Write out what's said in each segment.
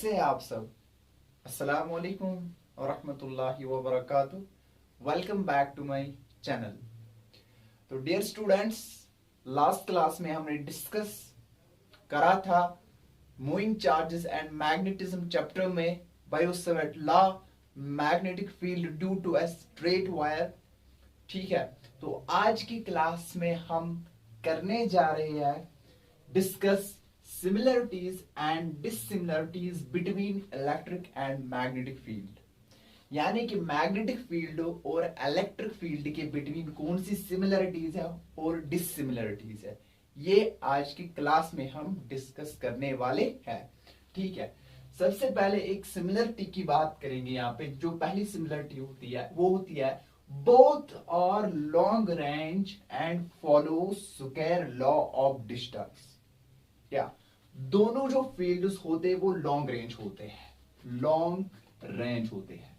कैसे हैं आप सब। अस्सलाम वालेकुम और रहमतुल्लाहि व बरकातुहू। Welcome back to my channel. तो डियर स्टूडेंट्स, लास्ट क्लास में हमने डिस्कस करा था moving charges and magnetism chapter में Biot Savart law, magnetic field due to a straight wire. ठीक है, तो आज की क्लास में हम करने जा रहे हैं discuss similarities and dissimilarities between electric and magnetic field। यानी कि मैग्नेटिक फील्ड और इलेक्ट्रिक फील्ड के बिटवीन कौन सी सिमिलरिटीज है और डिससिमिलरिटीज है, ये आज की क्लास में हम डिस्कस करने वाले हैं। ठीक है, सबसे पहले एक सिमिलरिटी की बात करेंगे। यहाँ पे जो पहली सिमिलरिटी होती है वो होती है both are long range and follow square law of distance. या दोनों जो फील्ड्स होते हैं वो लॉन्ग रेंज होते हैं, लॉन्ग रेंज होते हैं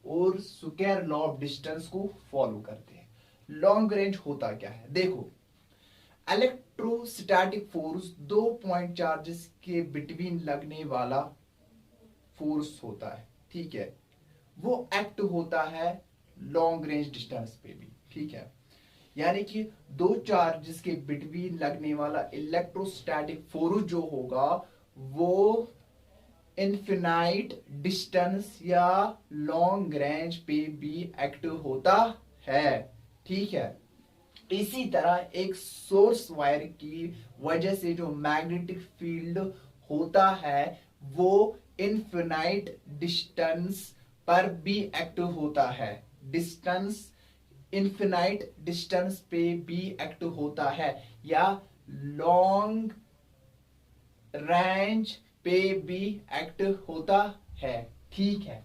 और स्क्वायर लॉ ऑफ डिस्टेंस को फॉलो करते हैं। लॉन्ग रेंज होता क्या है, देखो इलेक्ट्रोस्टैटिक फोर्स दो पॉइंट चार्जेस के बिटवीन लगने वाला फोर्स होता है। ठीक है, वो एक्ट होता है लॉन्ग रेंज डिस्टेंस पे भी। ठीक है, यानी कि दो चार्जेस के बिटवीन लगने वाला इलेक्ट्रोस्टैटिक फोर्स जो होगा वो इनफिनाइट डिस्टेंस या लॉन्ग रेंज पे भी एक्ट होता है। ठीक है, इसी तरह एक सोर्स वायर की वजह से जो मैग्नेटिक फील्ड होता है वो इनफिनाइट डिस्टेंस पर भी एक्ट होता है। डिस्टेंस इनफिनाइट डिस्टेंस पे भी एक्ट होता है या लॉन्ग रेंज पे भी एक्ट होता है। ठीक है,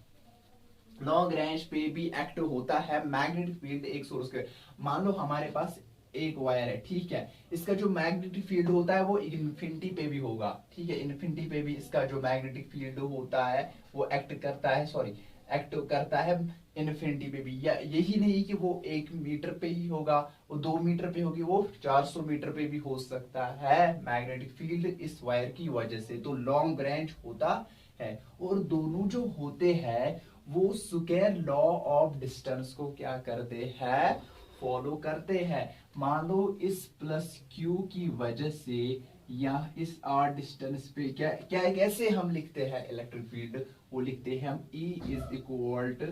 लॉन्ग रेंज पे भी एक्ट होता है मैग्नेटिक फील्ड एक सोर्स के। मान लो हमारे पास एक वायर है, ठीक है, इसका जो मैग्नेटिक फील्ड होता है वो इन्फिनिटी पे भी होगा। ठीक है, इन्फिनिटी पे भी इसका जो मैग्नेटिक फील्ड होता है वो एक्ट करता है इन्फिनिटी पे भी। या यही नहीं कि वो 1 मीटर पे ही होगा, वो 2 मीटर पे होगी, वो 400 मीटर पे भी हो सकता है मैग्नेटिक फील्ड इस वायर की वजह से। तो लॉन्ग रेंज होता है और दोनों जो होते हैं वो स्क्वायर लॉ ऑफ डिस्टेंस को क्या करते हैं, फॉलो करते हैं। मान लो इस प्लस क्यू की वजह से या इस आर डिस्टेंस पे क्या क्या कैसे हम लिखते हैं इलेक्ट्रिक फील्ड, वो लिखते हैं हम E इज इक्वल टू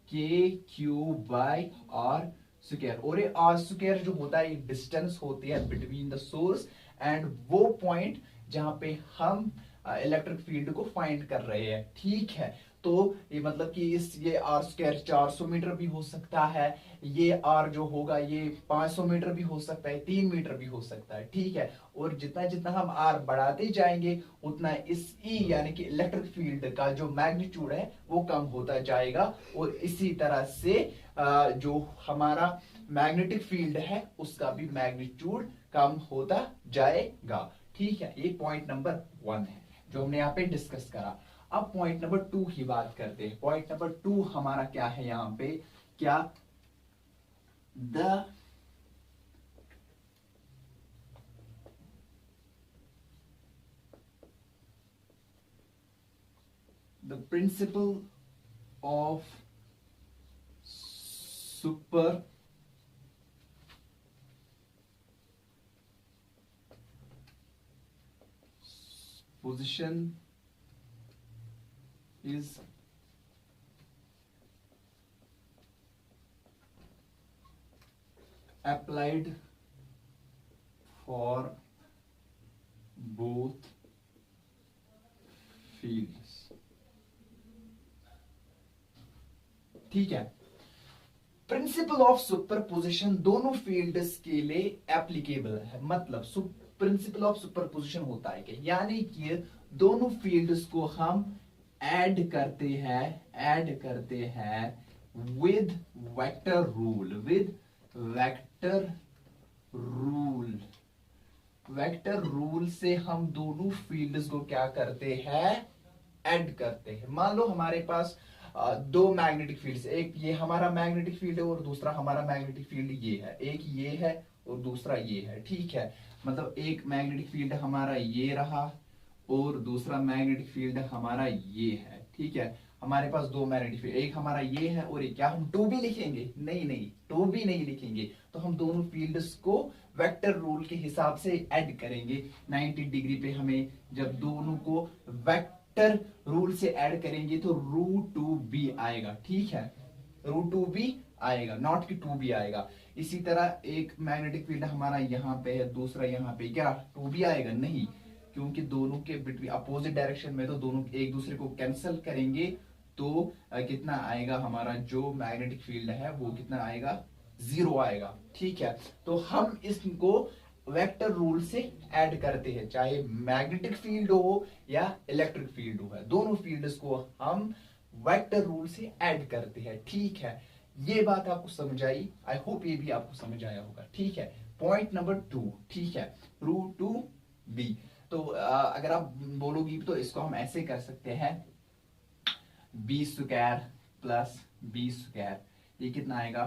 के क्यू बाई आर स्क्वायर। और ये आर स्क्वायर जो होता है डिस्टेंस होती है बिटवीन द सोर्स एंड वो पॉइंट जहां पे हम इलेक्ट्रिक फील्ड को फाइंड कर रहे हैं। ठीक है, तो ये मतलब कि ये आर स्क्वायर 400 मीटर भी हो सकता है, ये आर जो होगा ये 500 मीटर भी हो सकता है, 3 मीटर भी हो सकता है। ठीक है, और जितना जितना हम आर बढ़ाते जाएंगे उतना इस ई यानी कि इलेक्ट्रिक फील्ड का जो मैग्नीट्यूड है वो कम होता जाएगा और इसी तरह से जो हमारा मैग्नेटिक फील्ड है उसका भी मैग्नीट्यूड कम होता जाएगा। ठीक है, ये पॉइंट नंबर 1 है जो हमने यहाँ पे डिस्कस करा। अब पॉइंट नंबर 2 की बात करते हैं। पॉइंट नंबर 2 हमारा क्या है यहाँ पे, क्या the principle of superposition is applied for both fields। ठीक है, प्रिंसिपल ऑफ सुपरपोजिशन दोनों फील्ड्स के लिए एप्लीकेबल है। मतलब प्रिंसिपल ऑफ सुपरपोजिशन होता है कि यानी कि दोनों फील्ड्स को हम ऐड करते हैं विद वेक्टर रूल से हम दोनों फील्ड्स को क्या करते हैं, ऐड करते हैं। मान लो हमारे पास दो मैग्नेटिक फील्ड्स, एक ये हमारा मैग्नेटिक फील्ड है और दूसरा हमारा मैग्नेटिक फील्ड ये है, एक ये है और दूसरा ये है। ठीक है, मतलब एक मैग्नेटिक फील्ड हमारा ये रहा और दूसरा मैग्नेटिक फील्ड हमारा ये है, ठीक है। हमारे पास दो मैग्नेटिक फील्ड, एक हमारा ये है और एक, क्या हम टू भी लिखेंगे? नहीं नहीं, टू भी नहीं लिखेंगे, तो हम दोनों फील्ड्स को वेक्टर रूल के हिसाब से ऐड करेंगे। 90 डिग्री पे हमें जब दोनों को वेक्टर रूल से ऐड करेंगे तो रूट टू बी आएगा, ठीक है, रूट टू बी आएगा, नॉट कि टू बी आएगा। इसी तरह एक मैग्नेटिक फील्ड हमारा यहाँ पे है, दूसरा यहाँ पे, क्या टू बी आएगा? नहीं, क्योंकि दोनों के बिटवीन अपोजिट डायरेक्शन में, तो दोनों एक दूसरे को कैंसिल करेंगे तो कितना आएगा? हमारा जो मैग्नेटिक फील्ड है वो कितना आएगा? 0 आएगा, ठीक है। तो हम इसको वेक्टर रूल से ऐड करते हैं, चाहे मैग्नेटिक फील्ड हो या इलेक्ट्रिक फील्ड हो, है दोनों फील्ड्स को हम वेक्टर रूल से ऐड करते हैं, ठीक है। ये बात आपको समझ आई? आई होप ये भी आपको समझ आया होगा, ठीक है। पॉइंट नंबर 2, ठीक है, रूट टू बी। तो अगर आप बोलोगी तो इसको हम ऐसे कर सकते हैं, b square plus b square, ये कितना आएगा?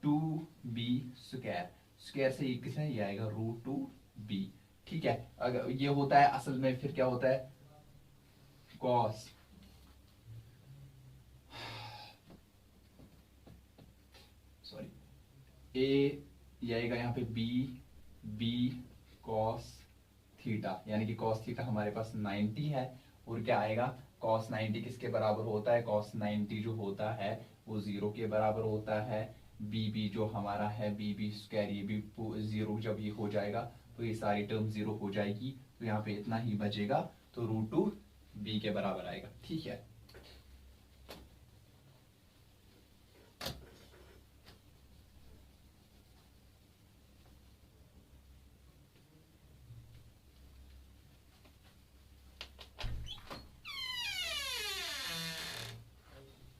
2b स्क्वायर, स्क्वायर से ये कितना, ये आएगा रूट टू बी, ठीक है। अगर ये होता है असल में फिर क्या होता है? कॉस, सॉरी, ए ये आएगा यहाँ पे बी कॉस थीटा, यानी कि कॉस थीटा हमारे पास 90 है, और क्या आएगा? कॉस 90 किसके बराबर होता है? कॉस 90 जो होता है वो 0 के बराबर होता है। बी जो हमारा है बी स्क्वायर, ये भी 0 जब ये हो जाएगा तो ये सारी टर्म 0 हो जाएगी, तो यहाँ पे इतना ही बचेगा, तो रूट टू बी के बराबर आएगा, ठीक है।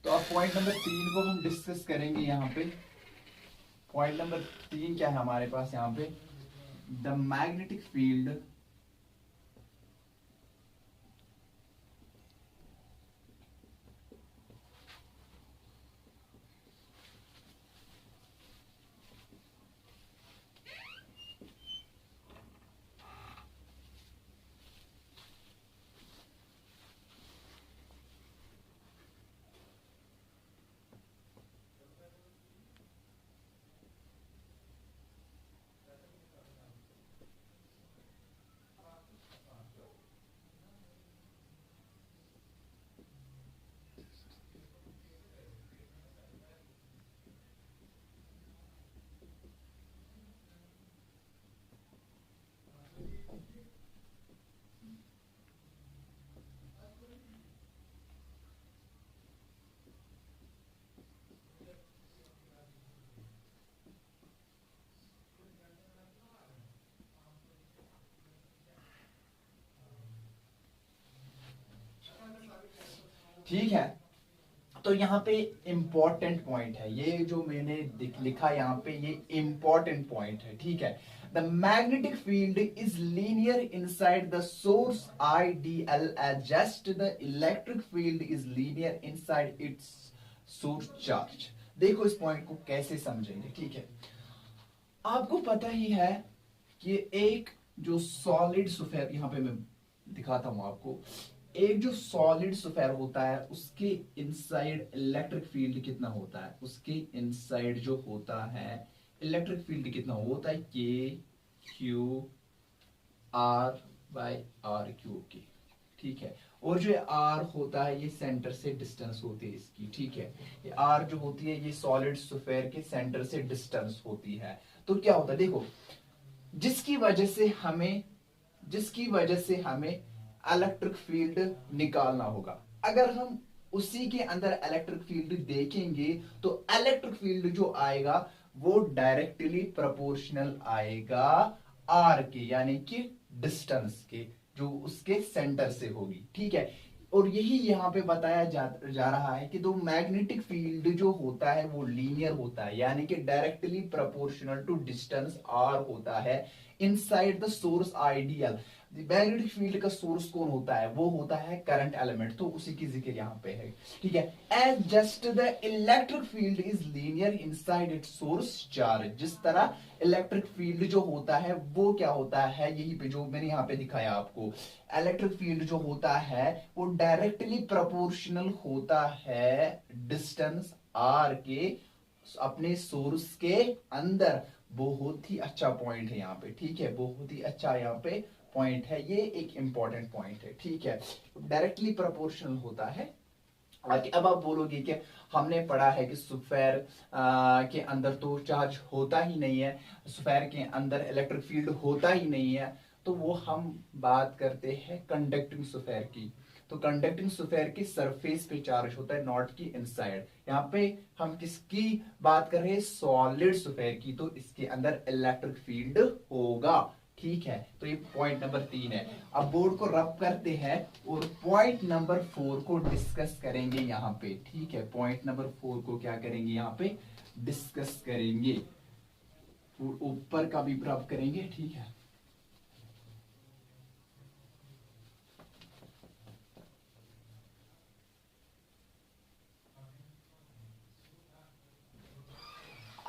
तो अब पॉइंट नंबर 3 को हम डिस्कस करेंगे यहाँ पे। पॉइंट नंबर 3 क्या है हमारे पास यहाँ पे? द मैग्नेटिक फील्ड ठीक है। तो यहाँ पे इंपॉर्टेंट पॉइंट है, ये जो मैंने लिखा यहाँ पे, ये इंपॉर्टेंट पॉइंट है, ठीक है। The magnetic field is linear inside the source IDL just the electric field is linear inside its source charge. देखो इस पॉइंट को कैसे समझेंगे, ठीक है। आपको पता ही है कि एक जो सॉलिड स्फीयर, यहाँ पे मैं दिखाता हूं आपको, एक जो सॉलिड स्फीयर होता है उसके इनसाइड इलेक्ट्रिक फील्ड कितना होता है? उसके इनसाइड जो होता है इलेक्ट्रिक फील्ड कितना होता है? K q r by r q k, ठीक है। और जो आर होता है ये सेंटर से डिस्टेंस होती है इसकी, ठीक है। ये आर जो होती है ये सॉलिड स्फीयर के सेंटर से डिस्टेंस होती है। तो क्या होता है देखो, जिसकी वजह से हमें इलेक्ट्रिक फील्ड निकालना होगा। अगर हम उसी के अंदर इलेक्ट्रिक फील्ड देखेंगे तो इलेक्ट्रिक फील्ड जो आएगा वो डायरेक्टली प्रोपोर्शनल आएगा आर के, यानी कि डिस्टेंस के, जो उसके सेंटर से होगी, ठीक है। और यही यहाँ पे बताया जा रहा है कि तो मैग्नेटिक फील्ड जो होता है वो लीनियर होता है, यानी कि directly proportional to distance r होता है inside the source ideal. Magnetic field का सोर्स कौन होता है? वो होता है करंट एलिमेंट, तो उसी की जिक्र यहाँ पे है, ठीक है। As just the electric field is linear inside its source charge, जिस तरह इलेक्ट्रिक फील्ड जो होता है वो क्या होता है, यही पे जो मैंने यहाँ पे दिखाया आपको, इलेक्ट्रिक फील्ड जो होता है वो डायरेक्टली प्रोपोर्शनल होता है डिस्टेंस आर के अपने सोर्स के अंदर। बहुत ही अच्छा पॉइंट है यहाँ पे, ठीक है, बहुत ही अच्छा यहाँ पे पॉइंट है, ये एक इंपॉर्टेंट पॉइंट है, ठीक है। डायरेक्टली प्रोपोर्शनल होता है। अब आप बोलोगे कि हमने पढ़ा है कि सुफेयर के अंदर तो चार्ज होता ही नहीं है, सुफेयर के अंदर इलेक्ट्रिक फील्ड होता ही नहीं है, तो वो हम बात करते हैं कंडक्टिंग सुफेयर की। तो कंडक्टिंग सुफेयर की सरफेस पे चार्ज होता है, नॉट की इनसाइड। यहाँ पे हम किसकी बात कर रहे हैं? सॉलिड सुफेयर की, तो इसके अंदर इलेक्ट्रिक फील्ड होगा, ठीक है। तो ये पॉइंट नंबर 3 है। अब बोर्ड को रब करते हैं और पॉइंट नंबर 4 को डिस्कस करेंगे यहाँ पे, ठीक है। पॉइंट नंबर 4 को क्या करेंगे यहाँ पे? डिस्कस करेंगे, ऊपर का भी रब करेंगे, ठीक है।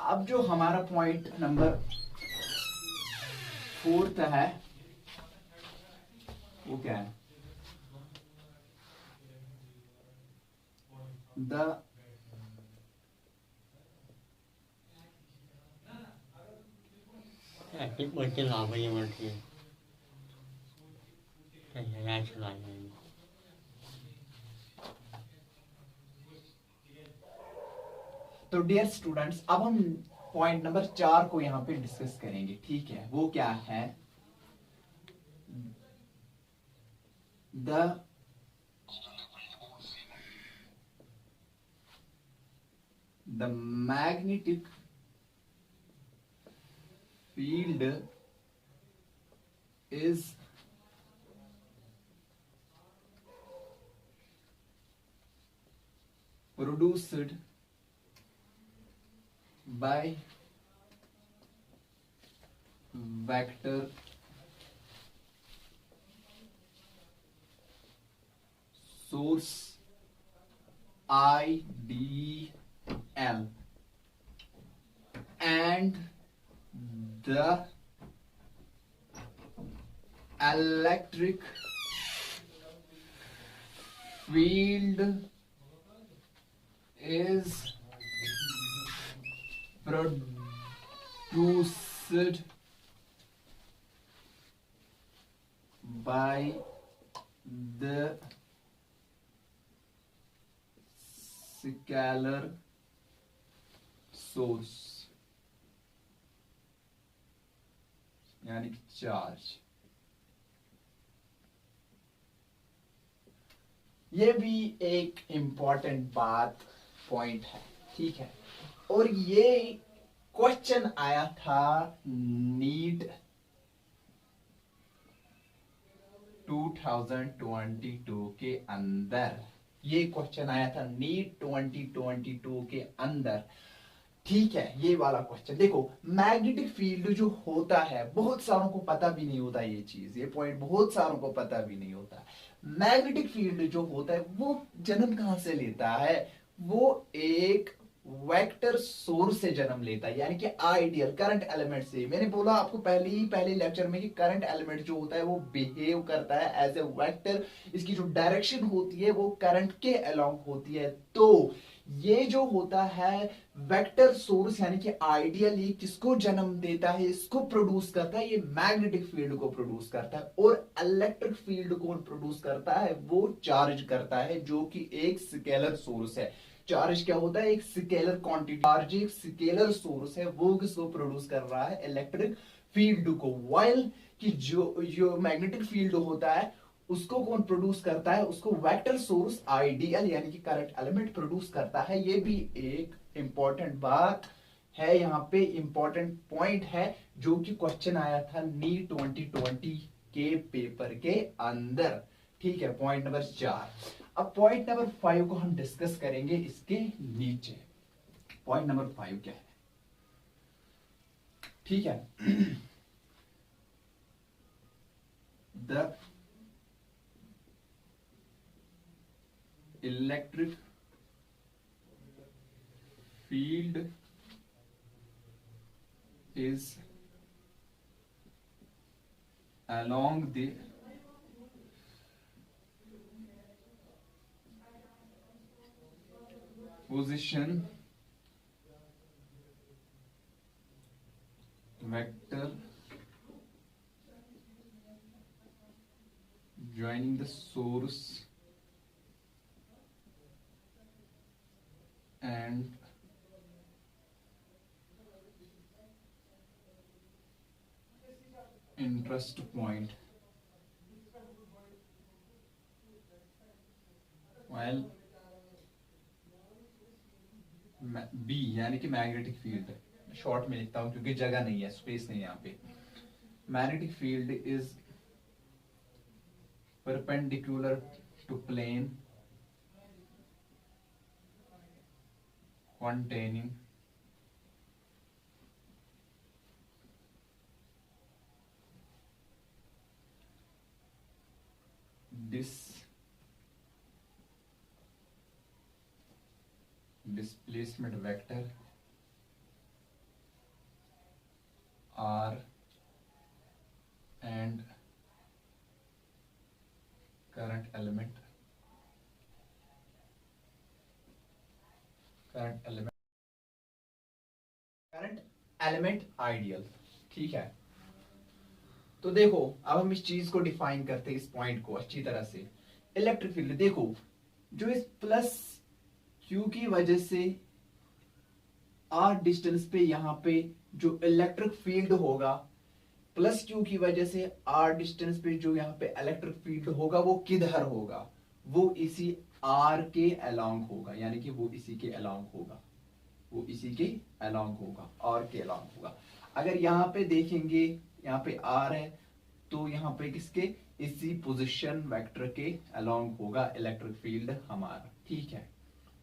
अब जो हमारा पॉइंट नंबर 4 है वो क्या है? द तो डियर स्टूडेंट्स, अब हम पॉइंट नंबर 4 को यहां पे डिस्कस करेंगे, ठीक है। वो क्या है? The magnetic field is produced by vector source IDL and the electric field is produced by the scalar source, यानी कि चार्ज। ये भी एक इंपॉर्टेंट बात पॉइंट है, ठीक है। और ये क्वेश्चन आया था नीट 2022 के अंदर, ये क्वेश्चन आया था नीट 2022 के अंदर, ठीक है। ये वाला क्वेश्चन देखो, मैग्नेटिक फील्ड जो होता है बहुत सारों को पता भी नहीं होता ये चीज, ये पॉइंट बहुत सारों को पता भी नहीं होता। मैग्नेटिक फील्ड जो होता है वो जन्म कहां से लेता है? वो एक वेक्टर सोर्स से जन्म लेता है, यानी कि आइडियल करंट एलिमेंट से। मैंने बोला आपको पहले लेक्चर में कि करंट एलिमेंट जो होता है वो बिहेव करता है एज ए वेक्टर, इसकी जो डायरेक्शन होती है वो करंट के अलोंग होती है। तो ये जो होता है वेक्टर सोर्स यानी कि आइडियली किसको जन्म देता है, इसको प्रोड्यूस करता है, ये मैग्नेटिक फील्ड को प्रोड्यूस करता है। और इलेक्ट्रिक फील्ड को प्रोड्यूस करता है, वो चार्ज करता है, जो कि एक स्केलर सोर्स है। चार्ज क्या होता है? एक स्केलर क्वांटिटी। चार्ज एक स्केलर सोर्स है, वो किसको प्रोड्यूस कर रहा है? इलेक्ट्रिक फील्ड को। वाइल कि जो मैग्नेटिक फील्ड होता है उसको कौन प्रोड्यूस करता है? उसको वेक्टर सोर्स आइडियल यानी कि करंट एलिमेंट प्रोड्यूस करता है। ये भी एक इंपॉर्टेंट बात है, यहाँ पे इंपॉर्टेंट पॉइंट है जो कि क्वेश्चन आया था नीट 2020 के पेपर के अंदर, ठीक है। Point number 4। अब पॉइंट नंबर 5 को हम डिस्कस करेंगे इसके नीचे। पॉइंट नंबर 5 क्या है? ठीक है। the electric field is along the position vector joining the source and interest point while b यानी कि मैग्नेटिक फील्ड, शॉर्ट में लिखता हूं क्योंकि जगह नहीं है, स्पेस नहीं है यहाँ पे। Magnetic field is perpendicular to plane containing displacement vector r and current element ideal. ठीक है, तो देखो अब हम इस चीज को डिफाइन करते हैं, इस पॉइंट को अच्छी तरह से। इलेक्ट्रिक फील्ड देखो, जो इस प्लस क्यू की वजह से आर डिस्टेंस पे यहां पे जो इलेक्ट्रिक फील्ड होगा, प्लस क्यू की वजह से आर डिस्टेंस पे जो यहाँ पे इलेक्ट्रिक फील्ड होगा वो किधर होगा, वो इसी आर के अलोंग होगा, यानी कि वो इसी के अलोंग होगा, वो इसी के अलोंग होगा, आर के अलोंग होगा। अगर यहाँ पे देखेंगे, यहाँ पे आर है, तो यहाँ पे किसके, इसी पोजीशन वेक्टर के अलोंग होगा इलेक्ट्रिक फील्ड हमारा। ठीक है,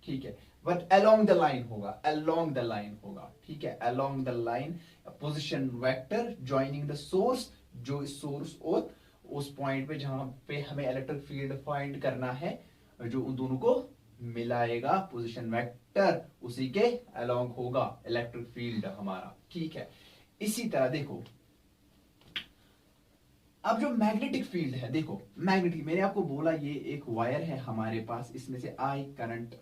ठीक है, बट अलोंग द लाइन होगा, अलोंग द लाइन होगा। ठीक है, along the line position vector joining the source, जो इस सोर्स और उस पॉइंट पे जहां पे हमें इलेक्ट्रिक फील्ड फाइंड करना है, जो उन दोनों को मिलाएगा पोजीशन वेक्टर, उसी के अलोंग होगा इलेक्ट्रिक फील्ड हमारा। ठीक है, इसी तरह देखो अब जो मैग्नेटिक फील्ड है, देखो मैग्नेटिक, मैंने आपको बोला ये एक वायर है हमारे पास, इसमें से आई करंट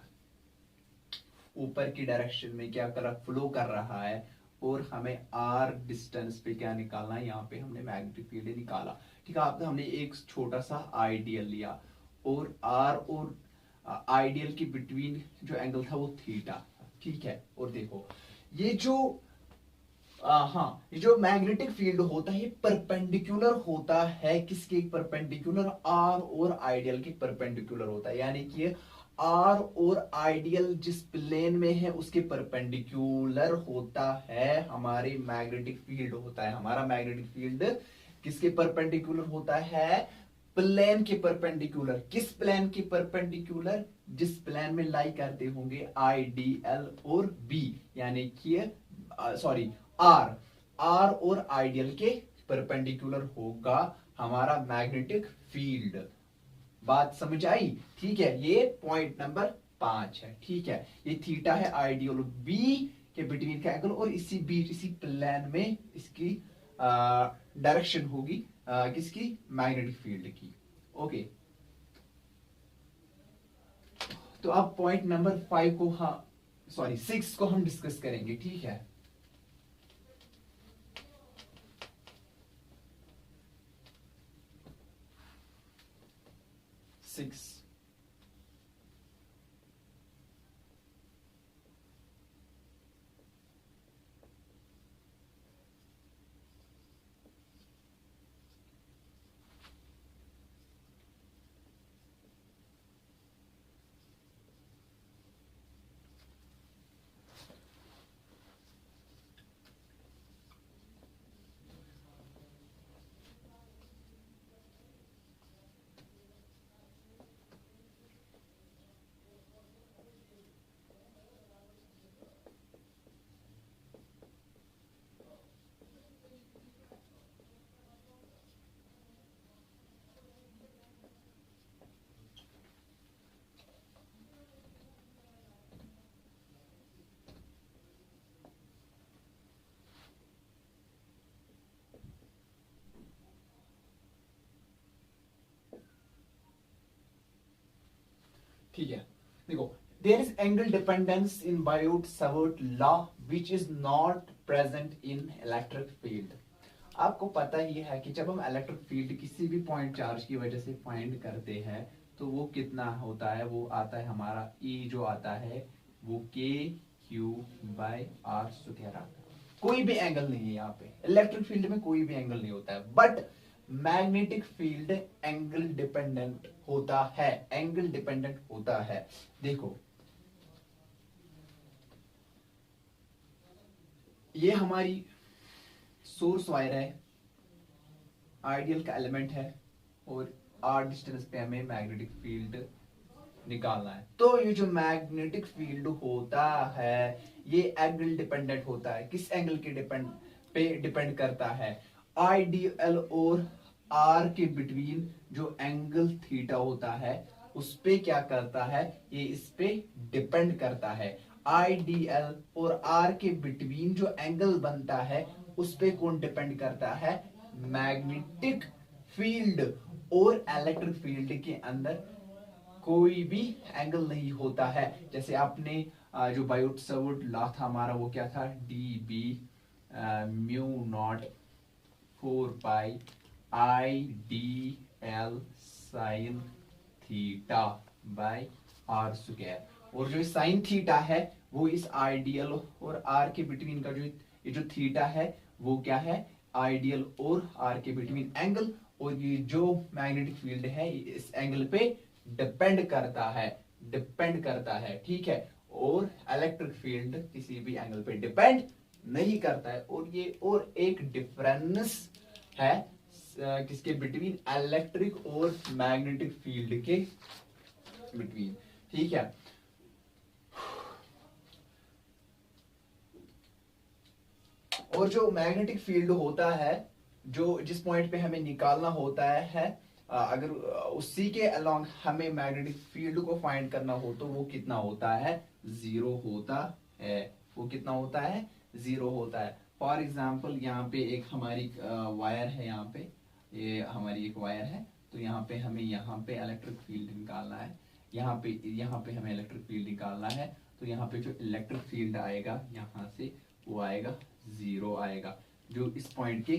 ऊपर की डायरेक्शन में क्या कर रहा, फ्लो कर रहा है, और हमें आर डिस्टेंस पे क्या निकालना है, यहाँ पे हमने मैग्नेटिक फील्ड निकाला। ठीक है, आपने हमने एक छोटा सा आइडियल लिया, और आर और आइडियल के बिटवीन जो एंगल था वो थीटा। ठीक है, और देखो ये जो हाँ, ये जो मैग्नेटिक फील्ड होता है ये परपेंडिकुलर होता है, किसके परपेंडिकुलर, आर और आइडियल के परपेंडिकुलर होता है, यानी कि आर और आइडियल जिस प्लेन में है उसके परपेंडिकुलर होता है हमारे मैग्नेटिक फील्ड होता है। हमारा मैग्नेटिक फील्ड किसके परपेंडिकुलर होता है, प्लेन के परपेंडिकुलर। किस प्लेन के परपेंडिकुलर, जिस प्लेन में लाई करते होंगे आइडियल और बी, यानी कि सॉरी आर और आइडियल के परपेंडिकुलर होगा हमारा मैग्नेटिक फील्ड। बात समझ आई? ठीक है, ये पॉइंट नंबर 5 है। ठीक है, ये थीटा है आइडियल बी के बिटवीन का एंगल, और इसी बीच इसी प्लेन में इसकी डायरेक्शन होगी किसकी, मैग्नेटिक फील्ड की। ओके, तो अब पॉइंट नंबर 5 को, हाँ सॉरी 6 को हम डिस्कस करेंगे। ठीक है, 6 ठीक है, देखो there is angle dependence in Biot Savart law which is not present in electric field. आपको पता ही है कि जब हम इलेक्ट्रिक फील्ड किसी भी पॉइंट चार्ज की वजह से फाइंड करते हैं तो वो कितना होता है, वो आता है हमारा E जो आता है वो KQ/R स्क्वायर आता है। कोई भी एंगल नहीं है यहाँ पे, इलेक्ट्रिक फील्ड में कोई भी एंगल नहीं होता है, but magnetic field angle dependent होता है, एंगल डिपेंडेंट होता है। देखो ये हमारी सोर्स वायर है, आइडियल का एलिमेंट है, और R डिस्टेंस पे हमें मैग्नेटिक फील्ड निकालना है। तो ये जो मैग्नेटिक फील्ड होता है ये एंगल डिपेंडेंट होता है। किस एंगल के डिपेंड करता है? आइडियल और R के बिटवीन जो एंगल थीटा होता है उस पे क्या करता है, ये इस पे डिपेंड करता है। आइडियल और R के बिटवीन जो एंगल बनता है उस पे कौन डिपेंड करता है? Magnetic field. और इलेक्ट्रिक फील्ड के अंदर कोई भी एंगल नहीं होता है। जैसे आपने जो बायोट सावर्ट लॉ था हमारा वो क्या था, DB mu naught 4 pi IDL sine theta by R square. और जो साइन थीटा है वो इस आइडियल और R के बिटवीन का जो ये जो थीटा है वो क्या है, आइडियल और R के बिटवीन एंगल। और ये जो मैग्नेटिक फील्ड है इस एंगल पे डिपेंड करता है, डिपेंड करता है, ठीक है। और इलेक्ट्रिक फील्ड किसी भी एंगल पे डिपेंड नहीं करता है। और ये और एक डिफरेंस है किसके बिटवीन, इलेक्ट्रिक और मैग्नेटिक फील्ड के बिटवीन, ठीक है। और जो मैग्नेटिक फील्ड होता है जो जिस पॉइंट पे हमें निकालना होता है अगर उसी के अलोंग हमें मैग्नेटिक फील्ड को फाइंड करना हो तो वो कितना होता है, जीरो होता है। वो कितना होता है, जीरो होता है। फॉर एग्जाम्पल यहाँ पे एक हमारी वायर है, यहाँ पे ये हमारी एक वायर है, तो यहाँ पे हमें यहाँ पे इलेक्ट्रिक फील्ड निकालना है, यहाँ पे हमें इलेक्ट्रिक फील्ड निकालना है। तो यहाँ पे जो इलेक्ट्रिक फील्ड आएगा यहाँ से वो आएगा जीरो आएगा, जो इस पॉइंट के